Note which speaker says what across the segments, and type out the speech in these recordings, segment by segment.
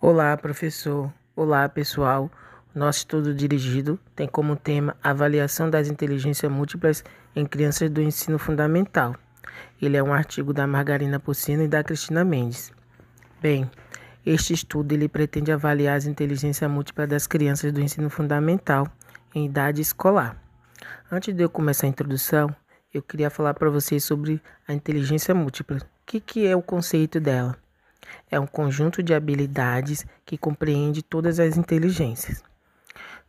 Speaker 1: Olá, professor. Olá, pessoal. Nosso estudo dirigido tem como tema Avaliação das Inteligências Múltiplas em Crianças do Ensino Fundamental. Ele é um artigo da Margarina Porcino e da Cristina Mendes. Bem, este estudo ele pretende avaliar as inteligências múltiplas das crianças do ensino fundamental em idade escolar. Antes de eu começar a introdução, eu queria falar para vocês sobre a inteligência múltipla. O que é o conceito dela? É um conjunto de habilidades que compreende todas as inteligências.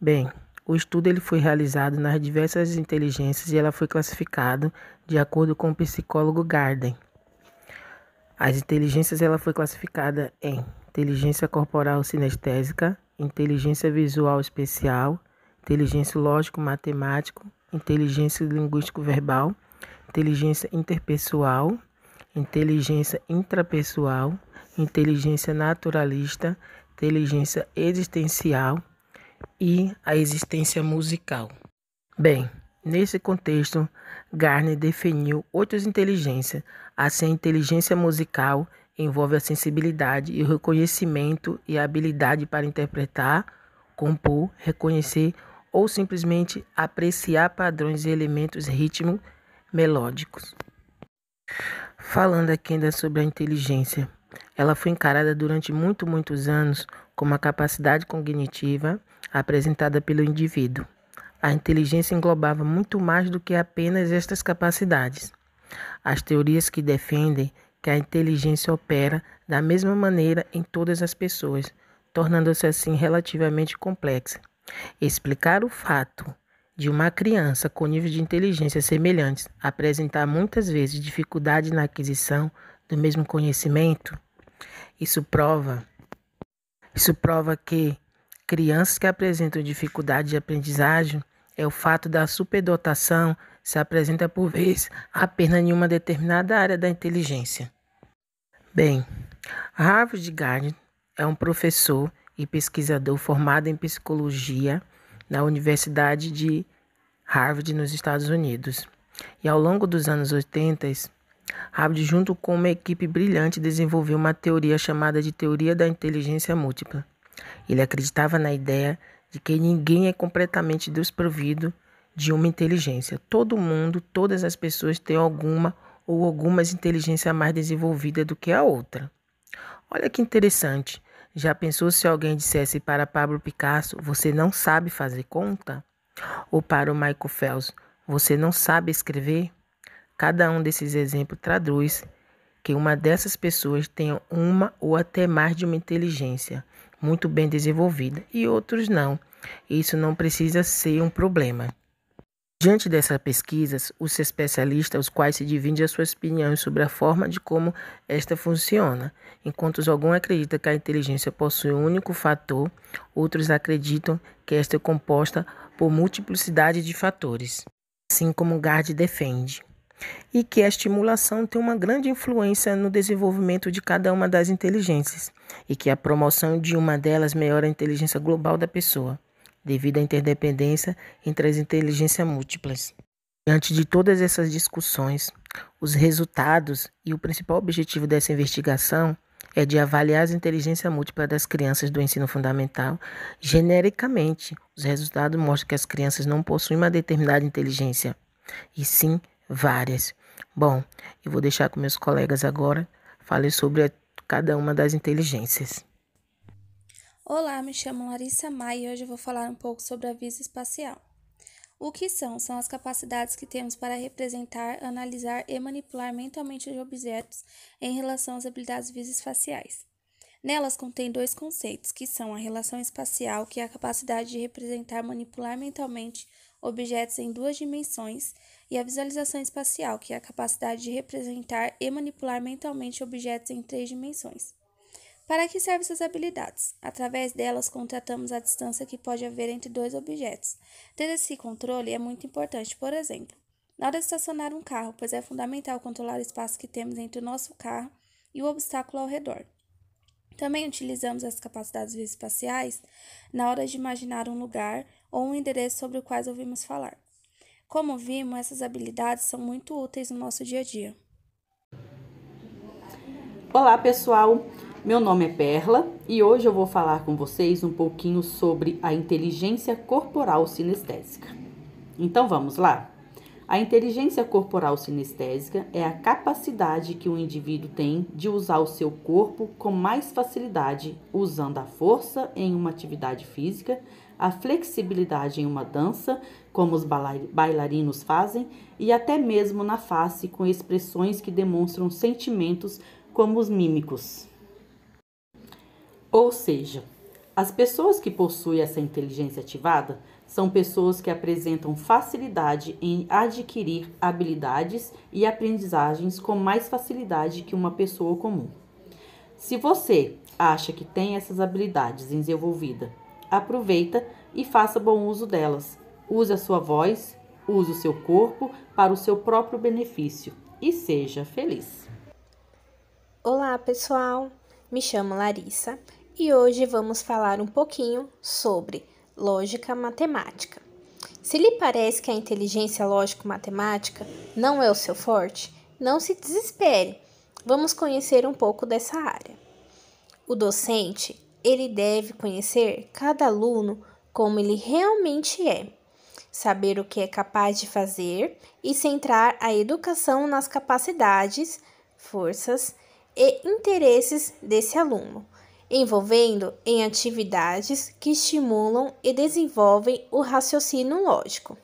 Speaker 1: Bem, o estudo ele foi realizado nas diversas inteligências e ela foi classificada de acordo com o psicólogo Garden. As inteligências ela foi classificada em inteligência corporal sinestésica, inteligência visual especial, inteligência lógico-matemático, inteligência linguístico-verbal, inteligência interpessoal, inteligência intrapessoal, inteligência naturalista, inteligência existencial e a existência musical. Bem, nesse contexto, Gardner definiu 8 inteligências. Assim, a inteligência musical envolve a sensibilidade e o reconhecimento e a habilidade para interpretar, compor, reconhecer ou simplesmente apreciar padrões e elementos ritmo melódicos. Falando aqui ainda sobre a inteligência, ela foi encarada durante muitos anos como a capacidade cognitiva apresentada pelo indivíduo. A inteligência englobava muito mais do que apenas estas capacidades. As teorias que defendem que a inteligência opera da mesma maneira em todas as pessoas, tornando-se assim relativamente complexa. Explicar o fato de uma criança com níveis de inteligência semelhantes apresentar muitas vezes dificuldade na aquisição do mesmo conhecimento, isso prova que crianças que apresentam dificuldade de aprendizagem é o fato da superdotação se apresenta por vezes apenas em uma determinada área da inteligência. Bem, Harvard Gardner é um professor e pesquisador formado em psicologia na Universidade de Harvard, nos Estados Unidos. E ao longo dos anos 80, Harvard, junto com uma equipe brilhante, desenvolveu uma teoria chamada de Teoria da Inteligência Múltipla. Ele acreditava na ideia de que ninguém é completamente desprovido de uma inteligência. Todo mundo, todas as pessoas têm alguma ou algumas inteligências mais desenvolvidas do que a outra. Olha que interessante. Já pensou se alguém dissesse para Pablo Picasso, você não sabe fazer conta? Ou para o Michael Phelps, você não sabe escrever? Cada um desses exemplos traduz que uma dessas pessoas tenha uma ou até mais de uma inteligência muito bem desenvolvida e outros não. Isso não precisa ser um problema. Diante dessas pesquisas, os especialistas, os quais se dividem as suas opiniões sobre a forma de como esta funciona. Enquanto alguns acreditam que a inteligência possui um único fator, outros acreditam que esta é composta por multiplicidade de fatores, assim como Gard defende, e que a estimulação tem uma grande influência no desenvolvimento de cada uma das inteligências, e que a promoção de uma delas melhora a inteligência global da pessoa, devido à interdependência entre as inteligências múltiplas. Diante de todas essas discussões, os resultados e o principal objetivo dessa investigação é de avaliar as inteligências múltiplas das crianças do ensino fundamental. Genericamente, os resultados mostram que as crianças não possuem uma determinada inteligência, e sim várias. Bom, eu vou deixar com meus colegas agora falar sobre cada uma das inteligências.
Speaker 2: Olá, me chamo Larissa Maia e hoje eu vou falar um pouco sobre a visão espacial. O que são? São as capacidades que temos para representar, analisar e manipular mentalmente os objetos em relação às habilidades visoespaciais. Nelas contém dois conceitos, que são a relação espacial, que é a capacidade de representar, manipular mentalmente objetos em duas dimensões, e a visualização espacial, que é a capacidade de representar e manipular mentalmente objetos em três dimensões. Para que servem essas habilidades? Através delas, contratamos a distância que pode haver entre dois objetos. Ter esse controle é muito importante, por exemplo, na hora de estacionar um carro, pois é fundamental controlar o espaço que temos entre o nosso carro e o obstáculo ao redor. Também utilizamos as capacidades visoespaciais na hora de imaginar um lugar ou um endereço sobre o qual ouvimos falar. Como vimos, essas habilidades são muito úteis no nosso dia a dia.
Speaker 3: Olá, pessoal! Meu nome é Perla e hoje eu vou falar com vocês um pouquinho sobre a inteligência corporal sinestésica. Então vamos lá? A inteligência corporal sinestésica é a capacidade que o indivíduo tem de usar o seu corpo com mais facilidade, usando a força em uma atividade física, a flexibilidade em uma dança, como os bailarinos fazem, e até mesmo na face, com expressões que demonstram sentimentos, como os mímicos. Ou seja, as pessoas que possuem essa inteligência ativada são pessoas que apresentam facilidade em adquirir habilidades e aprendizagens com mais facilidade que uma pessoa comum. Se você acha que tem essas habilidades desenvolvidas, aproveita e faça bom uso delas. Use a sua voz, use o seu corpo para o seu próprio benefício e seja feliz.
Speaker 4: Olá, pessoal! Me chamo Larissa e hoje vamos falar um pouquinho sobre lógica matemática. Se lhe parece que a inteligência lógico-matemática não é o seu forte, não se desespere. Vamos conhecer um pouco dessa área. O docente, ele deve conhecer cada aluno como ele realmente é, saber o que é capaz de fazer e centrar a educação nas capacidades, forças e interesses desse aluno, envolvendo em atividades que estimulam e desenvolvem o raciocínio lógico.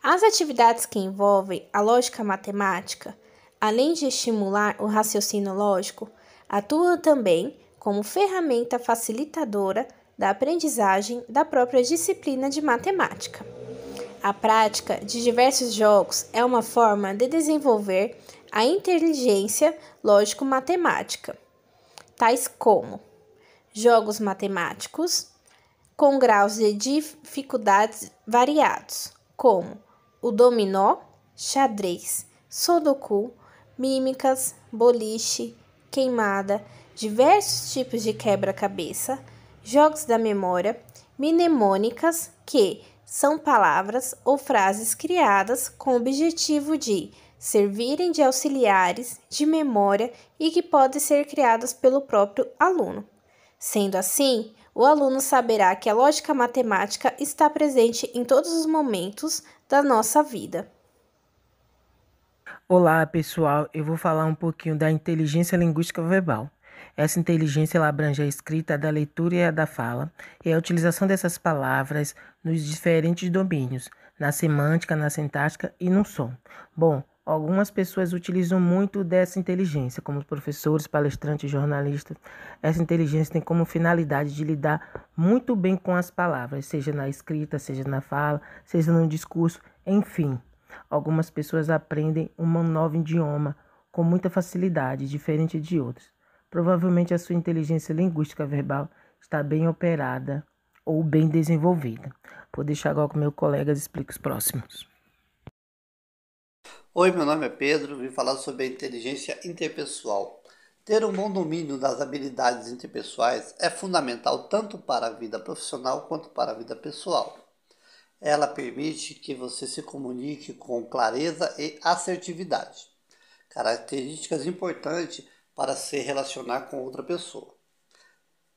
Speaker 4: As atividades que envolvem a lógica matemática, além de estimular o raciocínio lógico, atuam também como ferramenta facilitadora da aprendizagem da própria disciplina de matemática. A prática de diversos jogos é uma forma de desenvolver a inteligência lógico-matemática, tais como jogos matemáticos com graus de dificuldades variados, como o dominó, xadrez, sudoku, mímicas, boliche, queimada, diversos tipos de quebra-cabeça, jogos da memória, mnemônicas, que são palavras ou frases criadas com o objetivo de servirem de auxiliares de memória e que podem ser criadas pelo próprio aluno. Sendo assim, o aluno saberá que a lógica matemática está presente em todos os momentos da nossa vida.
Speaker 1: Olá, pessoal. Eu vou falar um pouquinho da inteligência linguística verbal. Essa inteligência ela abrange a escrita, a da leitura e a da fala, e a utilização dessas palavras nos diferentes domínios, na semântica, na sintática e no som. Bom, algumas pessoas utilizam muito dessa inteligência, como professores, palestrantes, jornalistas. Essa inteligência tem como finalidade de lidar muito bem com as palavras, seja na escrita, seja na fala, seja no discurso, enfim. Algumas pessoas aprendem um novo idioma com muita facilidade, diferente de outros. Provavelmente a sua inteligência linguística verbal está bem operada ou bem desenvolvida. Vou deixar agora com meu colega explicar os próximos.
Speaker 5: Oi, meu nome é Pedro, vim falar sobre a inteligência interpessoal. Ter um bom domínio das habilidades interpessoais é fundamental tanto para a vida profissional quanto para a vida pessoal. Ela permite que você se comunique com clareza e assertividade, características importantes para se relacionar com outra pessoa.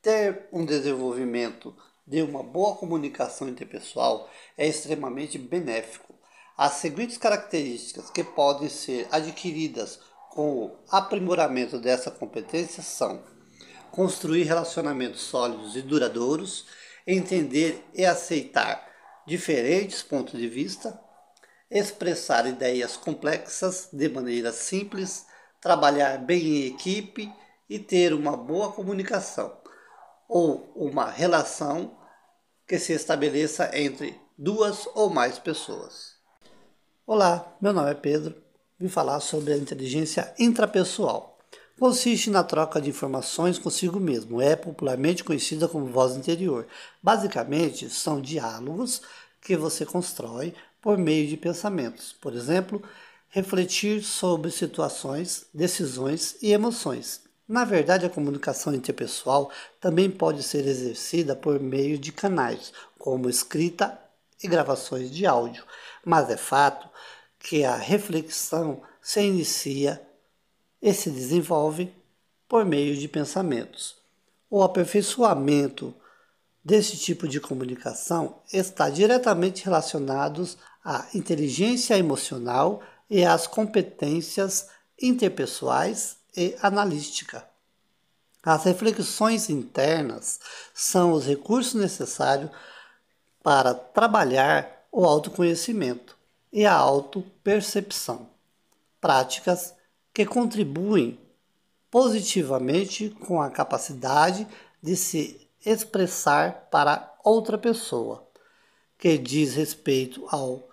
Speaker 5: Ter um desenvolvimento de uma boa comunicação interpessoal é extremamente benéfico. As seguintes características que podem ser adquiridas com o aprimoramento dessa competência são: construir relacionamentos sólidos e duradouros, entender e aceitar diferentes pontos de vista, expressar ideias complexas de maneira simples, trabalhar bem em equipe e ter uma boa comunicação ou uma relação que se estabeleça entre duas ou mais pessoas. Olá, meu nome é Pedro, vim falar sobre a inteligência intrapessoal. Consiste na troca de informações consigo mesmo, é popularmente conhecida como voz interior. Basicamente, são diálogos que você constrói por meio de pensamentos. Por exemplo, refletir sobre situações, decisões e emoções. Na verdade, a comunicação interpessoal também pode ser exercida por meio de canais, como escrita e gravações de áudio, mas é fato que a reflexão se inicia e se desenvolve por meio de pensamentos. O aperfeiçoamento desse tipo de comunicação está diretamente relacionado à inteligência emocional e às competências interpessoais e analítica. As reflexões internas são os recursos necessários para trabalhar o autoconhecimento e a autopercepção, práticas que contribuem positivamente com a capacidade de se expressar para outra pessoa, que diz respeito ao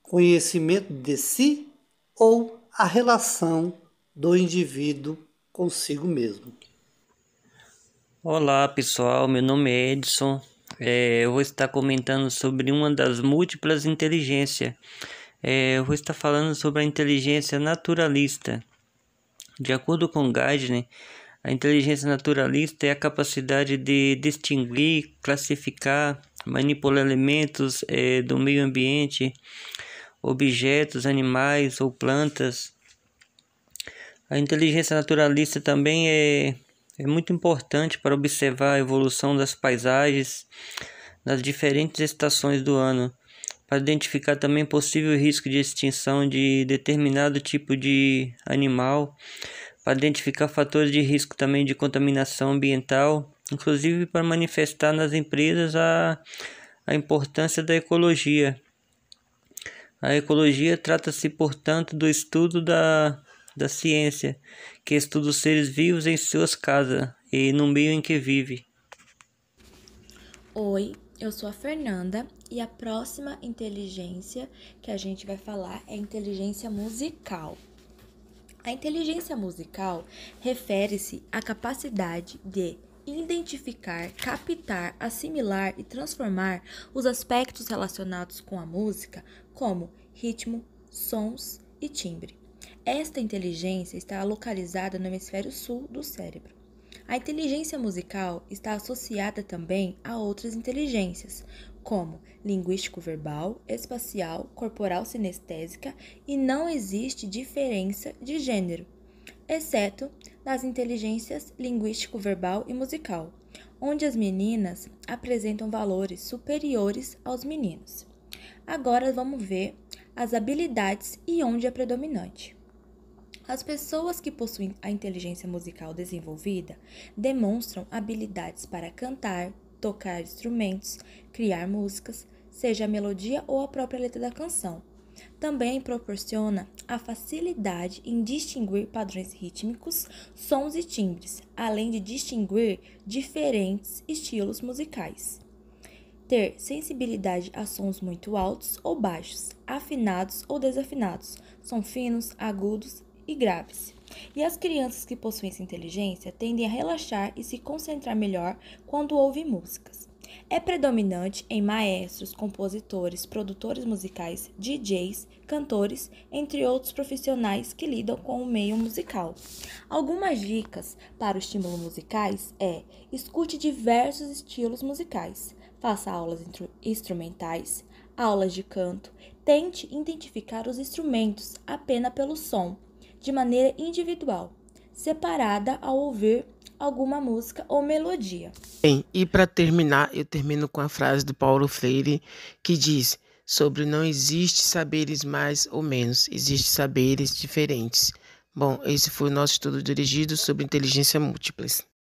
Speaker 5: conhecimento de si ou a relação do indivíduo consigo mesmo.
Speaker 6: Olá pessoal, meu nome é Edson. Eu vou estar comentando sobre uma das múltiplas inteligências. Eu vou estar falando sobre a inteligência naturalista. De acordo com Gardner, a inteligência naturalista é a capacidade de distinguir, classificar, manipular elementos do meio ambiente, objetos, animais ou plantas. A inteligência naturalista também é muito importante para observar a evolução das paisagens nas diferentes estações do ano, para identificar também possível risco de extinção de determinado tipo de animal, para identificar fatores de risco também de contaminação ambiental, inclusive para manifestar nas empresas a importância da ecologia. A ecologia trata-se, portanto, do estudo da ciência, que estuda os seres vivos em suas casas e no meio em que vive.
Speaker 7: Oi, eu sou a Fernanda e a próxima inteligência que a gente vai falar é a inteligência musical. A inteligência musical refere-se à capacidade de identificar, captar, assimilar e transformar os aspectos relacionados com a música, como ritmo, sons e timbre. Esta inteligência está localizada no hemisfério sul do cérebro. A inteligência musical está associada também a outras inteligências, como linguístico-verbal, espacial, corporal-sinestésica, e não existe diferença de gênero, exceto nas inteligências linguístico-verbal e musical, onde as meninas apresentam valores superiores aos meninos. Agora vamos ver as habilidades e onde é predominante. As pessoas que possuem a inteligência musical desenvolvida demonstram habilidades para cantar, tocar instrumentos, criar músicas, seja a melodia ou a própria letra da canção. Também proporciona a facilidade em distinguir padrões rítmicos, sons e timbres, além de distinguir diferentes estilos musicais. Ter sensibilidade a sons muito altos ou baixos, afinados ou desafinados, som finos, agudos e graves. E as crianças que possuem essa inteligência tendem a relaxar e se concentrar melhor quando ouvem músicas. É predominante em maestros, compositores, produtores musicais, DJs, cantores, entre outros profissionais que lidam com o meio musical. Algumas dicas para o estímulo musicais é: escute diversos estilos musicais, faça aulas instrumentais, aulas de canto, tente identificar os instrumentos apenas pelo som, de maneira individual, separada ao ouvir alguma música ou melodia.
Speaker 1: Bem, e para terminar, eu termino com a frase do Paulo Freire, que diz sobre não existe saberes mais ou menos, existe saberes diferentes. Bom, esse foi o nosso estudo dirigido sobre inteligência múltiplas.